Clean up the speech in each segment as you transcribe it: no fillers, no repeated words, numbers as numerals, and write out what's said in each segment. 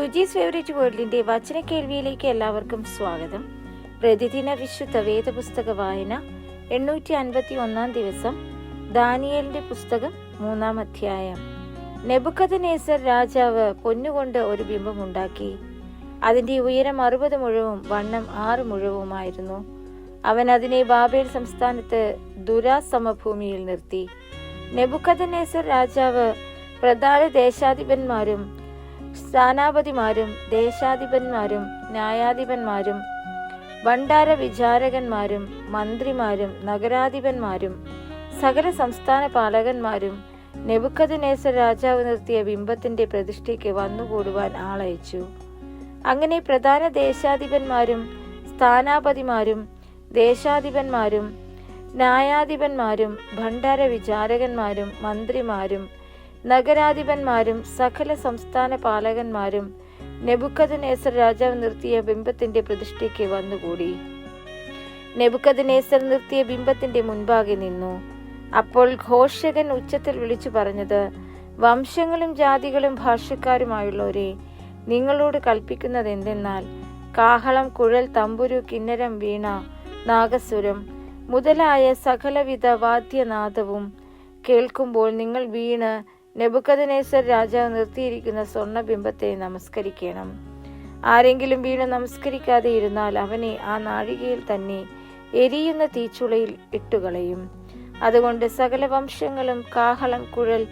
Suji's favourite വേൾഡിന്റെ വചന കേൾവിയിലേക്ക് എല്ലാവർക്കും സ്വാഗതം. പ്രതിദിന വിശുദ്ധ വേദപുസ്തക വായന 851 ദിവസം. ദാനിയേലിന്റെ പുസ്തകം 3-ാം അധ്യായം. നെബൂഖദ്നേസർ രാജാവ് പൊന്നുകൊണ്ട് ഒരു ബിംബമുണ്ടാക്കി. അതിന്റെ ഉയരം 60 മുഴവും വണ്ണം 6 മുഴവുമായിരുന്നു. അവൻ അതിനെ ബാബേൽ സംസ്ഥാനത്ത് ദുരാസമഭൂമിയിൽ നിർത്തി. നെബൂഖദ്നേസർ രാജാവ് പ്രധാന ദേശാധിപന്മാരും സ്ഥാനാപതിമാരും ദേശാധിപന്മാരും ന്യായാധിപന്മാരും ഭണ്ഡാര വിചാരകന്മാരും മന്ത്രിമാരും നഗരാധിപന്മാരും സകല സംസ്ഥാന പാലകന്മാരും നെബൂഖദ്നേസർ രാജാവ് നിർത്തിയ ബിംബത്തിന്റെ പ്രതിഷ്ഠയ്ക്ക് വന്നുകൂടുവാൻ ആളയച്ചു. അങ്ങനെ പ്രധാന ദേശാധിപന്മാരും സ്ഥാനാപതിമാരും ദേശാധിപന്മാരും ന്യായാധിപന്മാരും ഭണ്ഡാര വിചാരകന്മാരും മന്ത്രിമാരും നഗരാധിപന്മാരും സകല സംസ്ഥാന പാലകന്മാരും നെബൂഖദ്നേസർ രാജാവ് നിർത്തിയ ബിംബത്തിന്റെ പ്രതിഷ്ഠയ്ക്ക് വന്നുകൂടി. നെബൂഖദ്നേസർ നിർത്തിയ ബിംബത്തിന്റെ മുൻപാകെ നിന്നു. അപ്പോൾ ഘോഷകൻ ഉച്ചത്തിൽ വിളിച്ചു പറഞ്ഞത്, വംശങ്ങളും ജാതികളും ഭാഷക്കാരുമായുള്ളവരെ, നിങ്ങളോട് കൽപ്പിക്കുന്നത് എന്തെന്നാൽ, കാഹളം, കുഴൽ, തമ്പുരു, കിന്നരം, വീണ, നാഗസ്വരം മുതലായ സകലവിധ വാദ്യനാദവും കേൾക്കുമ്പോൾ നിങ്ങൾ വീണ് നെബൂഖദ്നേസർ രാജാവ് നിർത്തിയിരിക്കുന്ന സ്വർണബിംബത്തെ നമസ്കരിക്കണം. ആരെങ്കിലും വീണ് നമസ്കരിക്കാതെ ഇരുന്നാൽ അവനെ ആ നാഴികയിൽ തന്നെ എരിയുന്ന തീച്ചുളയിൽ ഇട്ടുകളയും. അതുകൊണ്ട് സകല വംശങ്ങളും കാഹളം, കുഴൽ,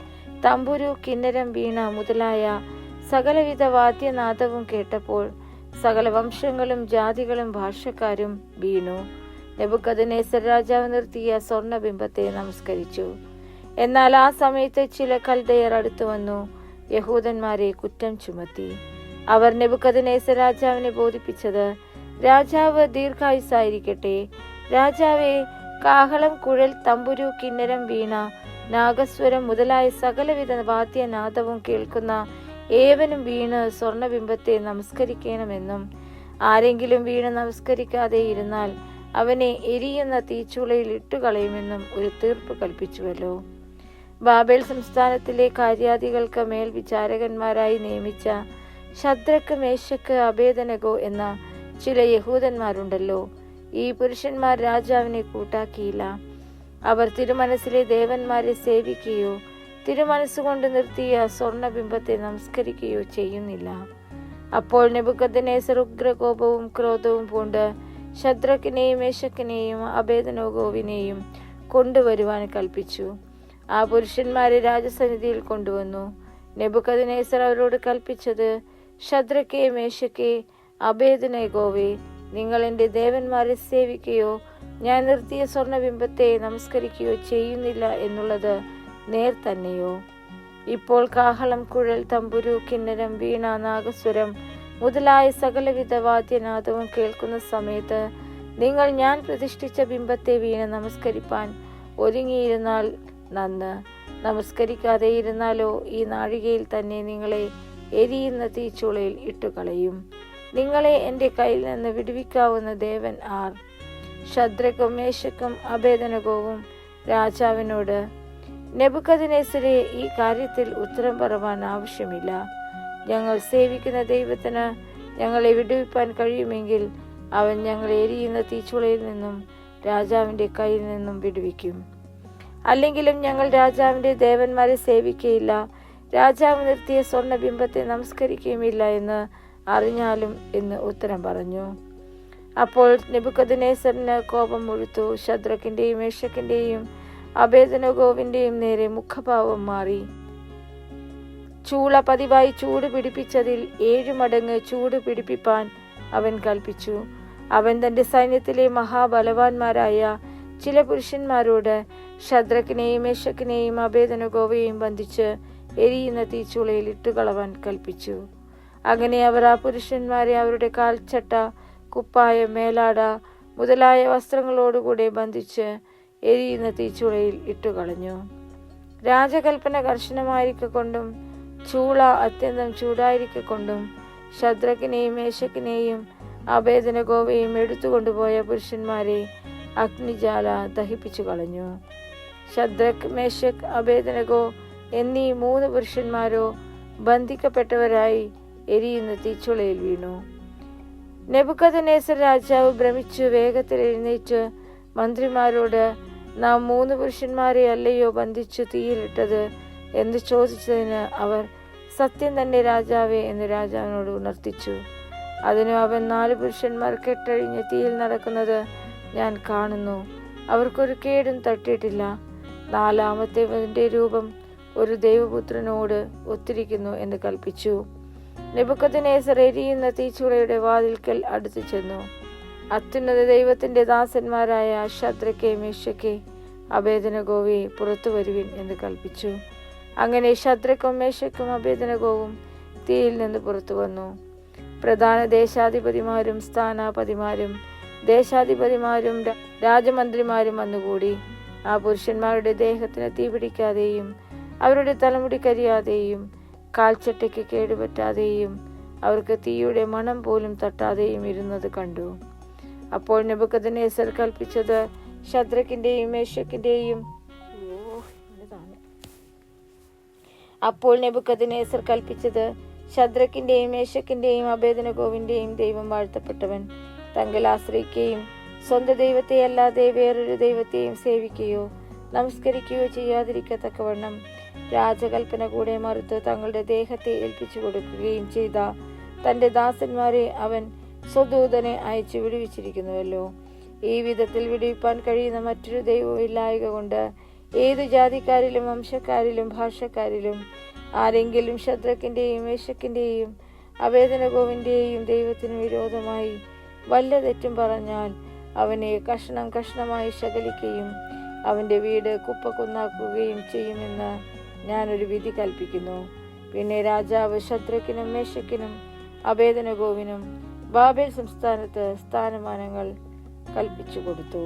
തമ്പുരു, കിന്നരം, വീണ മുതലായ സകലവിധ വാദ്യനാദവും കേട്ടപ്പോൾ സകല വംശങ്ങളും ജാതികളും ഭാഷക്കാരും വീണു നെബൂഖദ്നേസർ രാജാവ് നിർത്തിയ സ്വർണബിംബത്തെ നമസ്കരിച്ചു. എന്നാൽ ആ സമയത്ത് ചില കൽദയർ അടുത്തു വന്നു യഹൂദന്മാരെ കുറ്റം ചുമത്തി. അവർ നെബൂഖദ്നേസർ രാജാവിനെ ബോധിപ്പിച്ചത്, രാജാവ് ദീർഘായുസ്സായിരിക്കട്ടെ. രാജാവെ, കാഹളം, കുഴൽ, തമ്പുരു, കിന്നരം, വീണ, നാഗസ്വരം മുതലായ സകലവിധ വാദ്യനാദവും കേൾക്കുന്ന ഏവനും വീണ് സ്വർണബിംബത്തെ നമസ്കരിക്കണമെന്നും ആരെങ്കിലും വീണ് നമസ്കരിക്കാതെ ഇരുന്നാൽ അവനെ എരിയുന്ന തീച്ചുളയിൽ ഇട്ടുകളയുമെന്നും ഒരു തീർപ്പ് കൽപ്പിച്ചുവല്ലോ. ബാബേൽ സംസ്ഥാനത്തിലെ കാര്യാദികൾക്ക് മേൽ വിചാരകന്മാരായി നിയമിച്ച ശദ്രക്ക്, മേശക്ക്, അബേദനഗോ എന്ന ചില യഹൂദന്മാരുണ്ടല്ലോ. ഈ പുരുഷന്മാർ രാജാവിനെ കൂട്ടാക്കിയില്ല. അവർ തിരുമനസ്സിലെ ദേവന്മാരെ സേവിക്കുകയോ തിരുമനസ്സുകൊണ്ട് നിർത്തിയ സ്വർണബിംബത്തെ നമസ്കരിക്കുകയോ ചെയ്യുന്നില്ല. അപ്പോൾ നെബൂഖദ്നേസർ ഉഗ്രകോപവും ക്രോധവും പൂണ്ട് ശദ്രക്കിനെയും മേശക്കിനെയും അബേദനഗോവിനെയും കൊണ്ടുവരുവാൻ കൽപ്പിച്ചു. ആ പുരുഷന്മാരെ രാജസന്നിധിയിൽ കൊണ്ടുവന്നു. നെബൂഖദ്നേസർ അവരോട് കൽപ്പിച്ചത്, ശദ്രക്കെ, മേശക്കെ, അബേദനഗോവേ, നിങ്ങൾ എൻ്റെ ദേവന്മാരെ സേവിക്കുകയോ ഞാൻ നിർത്തിയ സ്വർണബിംബത്തെ നമസ്കരിക്കുകയോ ചെയ്യുന്നില്ല എന്നുള്ളത് നേർ തന്നെയോ? ഇപ്പോൾ കാഹളം, കുഴൽ, തമ്പുരു, കിന്നരം, വീണ, നാഗസ്വരം മുതലായ സകലവിധ വാദ്യനാദവും കേൾക്കുന്ന സമയത്ത് നിങ്ങൾ ഞാൻ പ്രതിഷ്ഠിച്ച ബിംബത്തെ വീണ് നമസ്കരിപ്പാൻ ഒരുങ്ങിയിരുന്നാൽ നന്ന്. നമസ്കരിക്കാതെ ഇരുന്നാലോ ഈ നാഴികയിൽ തന്നെ നിങ്ങളെ എരിയുന്ന തീച്ചുളയിൽ ഇട്ടുകളയും. നിങ്ങളെ എൻ്റെ കയ്യിൽ നിന്ന് വിടുവിക്കാവുന്ന ദേവൻ ആർ? ശദ്രക്കും മേശക്കും അബേദനഗോവും രാജാവിനോട്, നെബൂഖദ്നേസരെ, ഈ കാര്യത്തിൽ ഉത്തരം പറവാൻ ആവശ്യമില്ല. ഞങ്ങൾ സേവിക്കുന്ന ദൈവത്തിന് ഞങ്ങളെ വിടുവിപ്പാൻ കഴിയുമെങ്കിൽ അവൻ ഞങ്ങളെ എരിയുന്ന തീച്ചുളയിൽ നിന്നും രാജാവിൻ്റെ കയ്യിൽ നിന്നും വിടുവിക്കും. അല്ലെങ്കിലും ഞങ്ങൾ രാജാവിൻ്റെ ദേവന്മാരെ സേവിക്കുകയില്ല, രാജാവ് നിർത്തിയ സ്വർണബിംബത്തെ നമസ്കരിക്കുകയുമില്ല എന്ന് അറിഞ്ഞാലും എന്ന് ഉത്തരം പറഞ്ഞു. അപ്പോൾ നെബൂഖദ്നേസറിന് കോപം മുഴുത്തു. ശദ്രക്കിൻ്റെയും മേശക്കിൻ്റെയും അബേദനഗോവിൻ്റെയും നേരെ മുഖഭാവം മാറി. ചൂള പതിവായി ചൂട് പിടിപ്പിച്ചതിൽ 7 മടങ്ങ് ചൂട് പിടിപ്പിപ്പാൻ അവൻ കൽപ്പിച്ചു. അവൻ തന്റെ സൈന്യത്തിലെ മഹാബലവാന്മാരായ ചില പുരുഷന്മാരോട് ശദ്രക്കിനെയും മേശക്കിനെയും അബേദനഗോവയെയും ബന്ധിച്ച് എരിയുന്ന തീച്ചുളയിൽ ഇട്ടുകളവാൻ കൽപ്പിച്ചു. അങ്ങനെ അവർ ആ പുരുഷന്മാരെ അവരുടെ കാൽച്ചട്ട, കുപ്പായം, മേലാട മുതലായ വസ്ത്രങ്ങളോടുകൂടെ ബന്ധിച്ച് എരിയുന്ന തീച്ചുളയിൽ ഇട്ടുകളഞ്ഞു. രാജകൽപ്പന കർശനമായിരിക്കൊണ്ടും ചൂള അത്യന്തം ചൂടായിരിക്കൊണ്ടും ശദ്രക്കിനെയും മേശക്കിനെയും അബേദനഗോവയെയും എടുത്തുകൊണ്ടുപോയ പുരുഷന്മാരെ അഗ്നിജാല ദഹിപ്പിച്ചു കളഞ്ഞു. ശദ്രക്, മേശക്, അബേദനഗോ എന്നീ 3 പുരുഷന്മാരോ ബന്ധിക്കപ്പെട്ടവരായി എരിയുന്ന തീച്ചുളയിൽ വീണു. നെബൂഖദ്നേസർ രാജാവ് ഭ്രമിച്ചു വേഗത്തിൽ എഴുന്നേറ്റ് മന്ത്രിമാരോട്, നാം 3 പുരുഷന്മാരെ അല്ലയോ ബന്ധിച്ചു തീയിലിട്ടത് എന്ന് ചോദിച്ചതിന് അവർ, സത്യം തന്നെ രാജാവേ എന്ന് രാജാവിനോട് ഉണർത്തിച്ചു. അതിനു അവൻ, 4 പുരുഷന്മാർ കെട്ടഴിഞ്ഞ് തീയിൽ നടക്കുന്നത് ഞാൻ കാണുന്നു. അവർക്കൊരു കേടും തട്ടിയിട്ടില്ല. 4-ാമത്തേവന്റെ രൂപം ഒരു ദൈവപുത്രനോട് ഒത്തിരിക്കുന്നു എന്ന് കൽപ്പിച്ചു. നെബൂഖദ്നേസർ എരിയുന്ന തീച്ചുളയുടെ വാതിൽക്കൽ അടുത്തു ചെന്നു. അത്യുന്നത ദൈവത്തിന്റെ ദാസന്മാരായ ശദ്രക്കെ, മേശക്കെ, അബേദ്നെഗോവേ, പുറത്തു വരുവിൻ എന്ന് കൽപ്പിച്ചു. അങ്ങനെ ശദ്രക്കും മേശക്കും അബേദ്നെഗോവും തീയിൽ നിന്ന് പുറത്തു വന്നു. പ്രധാന ദേശാധിപതിമാരും സ്ഥാനാപതിമാരും ദേശാധിപതിമാരും രാജമന്ത്രിമാരും വന്നുകൂടി. ആ പുരുഷന്മാരുടെ ദേഹത്തിന് തീ പിടിക്കാതെയും അവരുടെ തലമുടി കരിയാതെയും കാൽച്ചട്ടയ്ക്ക് കേടുപറ്റാതെയും അവർക്ക് തീയുടെ മണം പോലും തട്ടാതെയും ഇരുന്നത് കണ്ടു. അപ്പോൾ നെബൂഖദ്നേസർ കൽപ്പിച്ചത് ശദ്രക്കിന്റെയും മേശക്കിന്റെയും മേശക്കിന്റെയും അബേദ്നെഗോവിന്റെയും ദൈവം വാഴ്ത്തപ്പെട്ടവൻ. തങ്ങൾ ആശ്രയിക്കുകയും സ്വന്തം ദൈവത്തെ അല്ലാതെ വേറൊരു ദൈവത്തെയും സേവിക്കുകയോ നമസ്കരിക്കുകയോ ചെയ്യാതിരിക്കത്തക്കവണ്ണം രാജകൽപ്പന കൂടെ മറുത്ത് തങ്ങളുടെ ദേഹത്തെ ഏൽപ്പിച്ചു കൊടുക്കുകയും ചെയ്ത തന്റെ ദാസന്മാരെ അവൻ സ്വദൂതനെ അയച്ചു വിടുവിച്ചിരിക്കുന്നുവല്ലോ. ഈ വിധത്തിൽ വിടുവിപ്പാൻ കഴിയുന്ന മറ്റൊരു ദൈവവും ഇല്ലായക കൊണ്ട് ഏതു ജാതിക്കാരിലും വംശക്കാരിലും ഭാഷക്കാരിലും ആരെങ്കിലും ശദ്രക്കിന്റെയും മേശക്കിന്റെയും അബേദ്നെഗോവിന്റെയും ദൈവത്തിന് വിരോധമായി വല്ല തെറ്റും പറഞ്ഞാൽ അവനെ കഷണം കഷണമായി ശകലിക്കുകയും അവന്റെ വീട് കുപ്പക്കുന്നാക്കുകയും ചെയ്യുമെന്ന് ഞാനൊരു വിധി കൽപ്പിക്കുന്നു. പിന്നെ രാജാവ് ശദ്രക്കിനും മേശക്കിനും അബേദ്നെഗോവിനും ബാബേൽ സംസ്ഥാനത്ത് സ്ഥാനമാനങ്ങൾ കൽപ്പിച്ചു കൊടുത്തു.